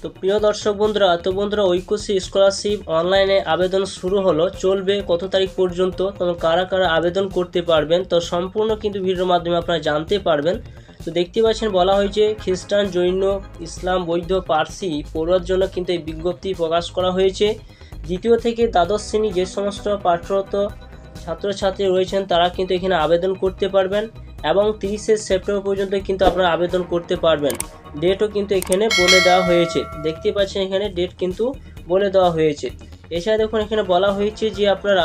তো প্রিয় দর্শক বন্ধুরা, ঐক্যশ্রী স্কলারশিপ অনলাইনে আবেদন শুরু হলো, চলবে কত তারিখ পর্যন্ত, তো কারা কারা আবেদন করতে পারবেন তো সম্পূর্ণ কিন্তু ভিডিওর মাধ্যমে আপনারা জানতে পারবেন। তো দেখতে পাচ্ছেন বলা হয়েছে খ্রিস্টান, জৈন, ইসলাম, বৌদ্ধ, পার্সি পড়ুয়ার জন্য কিন্তু এই বিজ্ঞপ্তি প্রকাশ করা হয়েছে। দ্বিতীয় থেকে দ্বাদশ শ্রেণী যে সমস্ত পাঠরত ছাত্রছাত্রী রয়েছেন তারা কিন্তু এখানে আবেদন করতে পারবেন এবং 30শে সেপ্টেম্বর পর্যন্ত কিন্তু আপনারা আবেদন করতে পারবেন। ডেটও কিন্তু এখানে বলে দেওয়া হয়েছে, দেখতে পাচ্ছেন এখানে ডেট কিন্তু বলে দেওয়া হয়েছে। এছাড়া দেখুন এখানে বলা হয়েছে যে আপনারা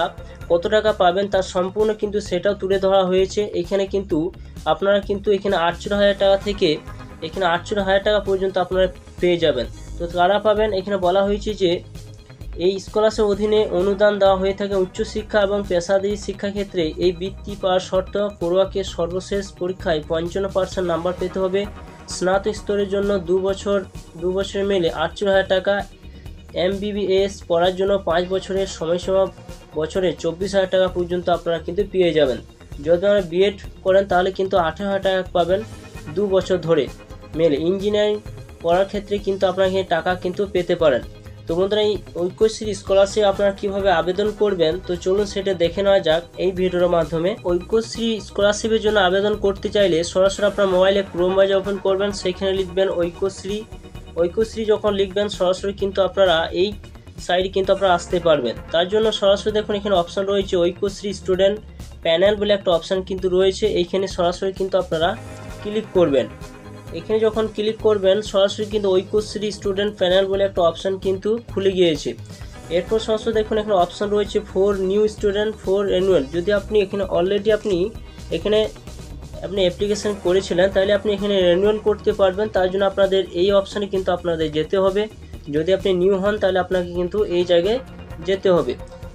কত টাকা পাবেন তার সম্পূর্ণ কিন্তু সেটাও তুলে ধরা হয়েছে। এখানে কিন্তু আপনারা কিন্তু এখানে 48,000 টাকা থেকে এখানে 48,000 টাকা পর্যন্ত আপনারা পেয়ে যাবেন। তো কারা পাবেন এখানে বলা হয়েছে যে এই স্কলারশিপের অধীনে অনুদান দেওয়া হয়ে থাকে উচ্চশিক্ষা এবং পেশাদারী শিক্ষাক্ষেত্রে। এই বৃত্তি পাওয়ার শর্ত পড়ুয়াকে সর্বশেষ পরীক্ষায় 55% নাম্বার পেতে হবে। স্নাতক স্তরের জন্য 2 বছর মিলে 48,000 টাকা। MBBS পড়ার জন্য 5 বছরের সময়সীমা বছরে 24,000 টাকা পর্যন্ত আপনারা কিন্তু পেয়ে যাবেন। যদি আপনারা বিএড করেন তাহলে কিন্তু 18,000 টাকা পাবেন 2 বছর ধরে মেলে। ইঞ্জিনিয়ারিং পড়ার ক্ষেত্রে কিন্তু আপনারা এখানে টাকা কিন্তু পেতে পারেন। তো বন্ধুরা, এই ঐক্যশ্রী স্কলারশিপ আপনারা কিভাবে আবেদন করবেন তো চলুন সেটা দেখে নেওয়া যাক এই ভিডিওর মাধ্যমে। ঐক্যশ্রী স্কলারশিপের জন্য আবেদন করতে চাইলে সরাসরি আপনার মোবাইলে ক্রোম ব্রাউজার ওপেন করবেন, সেখানে লিখবেন ঐক্যশ্রী যখন লিখবেন সরাসরি কিন্তু আপনারা এই সাইটে কিন্তু আপনারা আসতে পারবেন। তার জন্য সরাসরি দেখুন এখানে অপশন রয়েছে ঐক্যশ্রী স্টুডেন্ট প্যানেল বলে একটা অপশান কিন্তু রয়েছে, এইখানে সরাসরি কিন্তু আপনারা ক্লিক করবেন। এখানে যখন ক্লিক করবেন সরাসরি কিন্তু ঐক্যশ্রী স্টুডেন্ট প্যানেল বলে একটা অপশান কিন্তু খুলে গিয়েছে। এরপর সরাসরি দেখুন এখানে অপশান রয়েছে for new student for renewal. যদি আপনি এখানে অলরেডি আপনি অ্যাপ্লিকেশন করেছিলেন তাহলে আপনি এখানে রেনুয়াল করতে পারবেন। তার জন্য আপনাদের এই অপশানে কিন্তু আপনাদের যেতে হবে। যদি আপনি নিউ হন তাহলে আপনাকে কিন্তু এই জায়গায় যেতে হবে।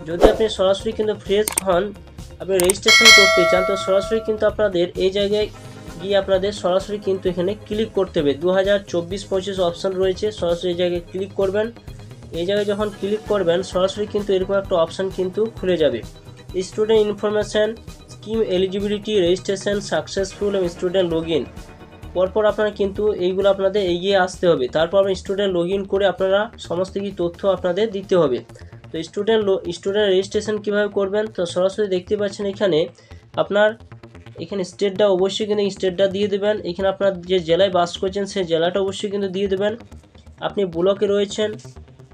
যদি আপনি সরাসরি কিন্তু ফ্রেশ হন, আপনি রেজিস্ট্রেশন করতে চান তো সরাসরি কিন্তু আপনাদের এই জায়গায় গিয়ে আপনাদের সরাসরি কিন্তু এখানে ক্লিক করতে হবে। 2024-25 অপশান রয়েছে, সরাসরি এই জায়গায় ক্লিক করবেন। এই জায়গায় যখন ক্লিক করবেন সরাসরি কিন্তু এরকম একটা অপশান কিন্তু খুলে যাবে student information scheme eligibility registration successful এবং স্টুডেন্ট লগ ইন। পরপর আপনারা কিন্তু এইগুলো আপনাদের এগিয়ে আসতে হবে। তারপর আপনি স্টুডেন্ট লগ ইন করে আপনারা সমস্ত কিছু তথ্য আপনাদের দিতে হবে। তো স্টুডেন্ট রেজিস্ট্রেশন কীভাবে করবেন তো সরাসরি দেখতে পাচ্ছেন এখানে স্টেটটা অবশ্যই কিন্তু স্টেটটা দিয়ে দেবেন। এখানে আপনার যে জেলায় বাস করছেন সেই জেলাটা অবশ্যই কিন্তু দিয়ে দেবেন। আপনি ব্লকে রয়েছেন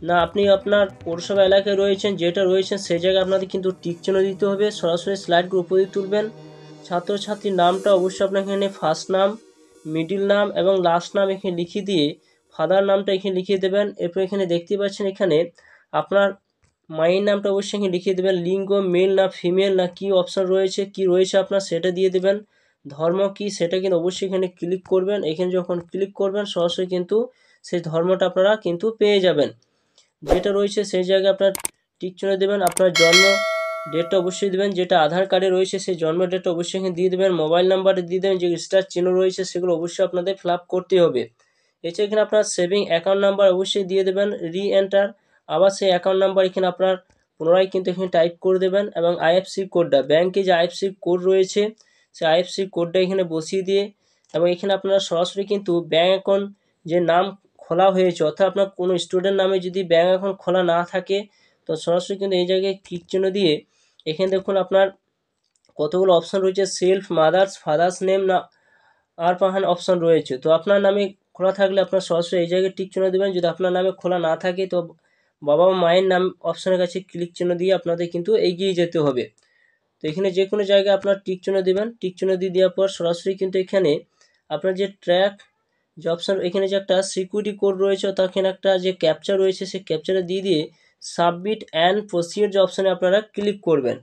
না আপনি আপনার পৌরসভা এলাকায় রয়েছেন, যেটা রয়েছেন সেই জায়গায় আপনাদের কিন্তু টিক চিহ্ন দিতে হবে। সরাসরি স্লাইডগুলো উপরে তুলবেন। ছাত্রছাত্রীর নামটা অবশ্যই আপনার এখানে ফার্স্ট নাম, মিডিল নাম এবং লাস্ট নাম এখানে লিখিয়ে দিয়ে ফাদার নামটা এখানে লিখিয়ে দেবেন। এরপর এখানে দেখতে পাচ্ছেন এখানে আপনার মায়ের নামটা অবশ্যই এখানে লিখিয়ে দেবেন। লিঙ্গ মেল না ফিমেল না কি অপশান রয়েছে কি রয়েছে আপনার সেটা দিয়ে দেবেন। ধর্ম কি সেটা কিন্তু অবশ্যই এখানে ক্লিক করবেন। এখানে যখন ক্লিক করবেন সরাসরি কিন্তু সেই ধর্মটা আপনারা কিন্তু পেয়ে যাবেন। যেটা রয়েছে সেই জায়গায় আপনার টিক চিহ্ন দেবেন। আপনার জন্ম ডেটটা অবশ্যই দেবেন, যেটা আধার কার্ডে রয়েছে সেই জন্ম ডেটটা অবশ্যই এখানে দিয়ে দেবেন। মোবাইল নাম্বারটা দিয়ে দেবেন, যে স্টার চিহ্ন রয়েছে সেগুলো অবশ্যই আপনাদের ফিল আপ করতে হবে। এছাড়া এখানে আপনার সেভিং অ্যাকাউন্ট নাম্বার অবশ্যই দিয়ে দেবেন। এন্টার আবার সেই অ্যাকাউন্ট নাম্বার এখানে আপনার পুনরায় কিন্তু এখানে টাইপ করে দেবেন এবং আইএফসি কোডটা ব্যাংকে যে আইএফসি কোড রয়েছে সেই আইএফসি কোডটা এখানে বসিয়ে দিয়ে এবং এখানে আপনারা সরাসরি কিন্তু ব্যাঙ্ক অ্যাকাউন্ট যে নাম খোলা হয়েছে অর্থাৎ আপনার কোনো স্টুডেন্ট নামে যদি ব্যাঙ্ক অ্যাকাউন্ট খোলা না থাকে তো সরাসরি কিন্তু এই জায়গায় ক্লিক চিহ্ন দিয়ে এখানে দেখুন আপনার কতগুলো অপশান রয়েছে সেলফ, মাদার্স, ফাদার্স নেম না আর পাহান অপশান রয়েছে। তো আপনার নামে খোলা থাকলে আপনার সরাসরি এই জায়গায় টিক চিহ্ন দেবেন। যদি আপনার নামে খোলা না থাকে তো বাবা মায়ের নাম অপশানের কাছে ক্লিক চিহ্ন দিয়ে আপনাদের কিন্তু এগিয়ে যেতে হবে। তো এখানে যে কোনো জায়গায় আপনার টিক চিহ্ন দেবেন। টিক চিহ্ন দিয়ে দেওয়ার পর সরাসরি কিন্তু এখানে আপনার যে ট্র্যাক যে অপশান এখানে যে একটা সিকিউরিটি কোড রয়েছে অর্থাৎ এখানে একটা যে ক্যাপচার রয়েছে সেই ক্যাপচারটা দিয়ে সাবমিট অ্যান্ড প্রসিড যে অপশানে আপনারা ক্লিক করবেন।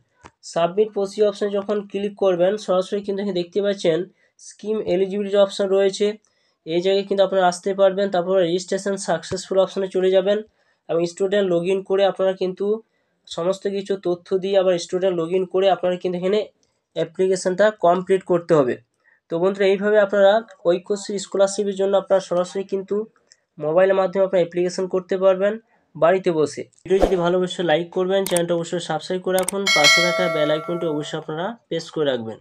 সাবমিট প্রসিড অপশানে যখন ক্লিক করবেন সরাসরি কিন্তু এখানে দেখতে পাচ্ছেন স্কিম এলিজিবিলিটি অপশান রয়েছে, এই জায়গায় কিন্তু আপনারা আসতে পারবেন। তারপরে রেজিস্ট্রেশন সাকসেসফুল অপশানে চলে যাবেন এবং স্টুডেন্ট লগ ইন করে আপনারা কিন্তু সমস্ত কিছু তথ্য দিয়ে আবার স্টুডেন্ট লগ ইন করে আপনারা কিন্তু এখানে অ্যাপ্লিকেশানটা কমপ্লিট করতে হবে। তো বন্ধুরা, এইভাবে আপনারা ঐক্যশ্রী স্কলারশিপের জন্য আপনারা সরাসরি কিন্তু মোবাইলের মাধ্যমে আপনারা অ্যাপ্লিকেশন করতে পারবেন বাড়িতে বসে। ভিডিও যদি ভালো অবশ্যই লাইক করবেন, চ্যানেলটা অবশ্যই সাবস্ক্রাইব করে রাখুন, পাশে থাকা বেল আইকনটি অবশ্যই আপনারা প্রেস করে রাখবেন।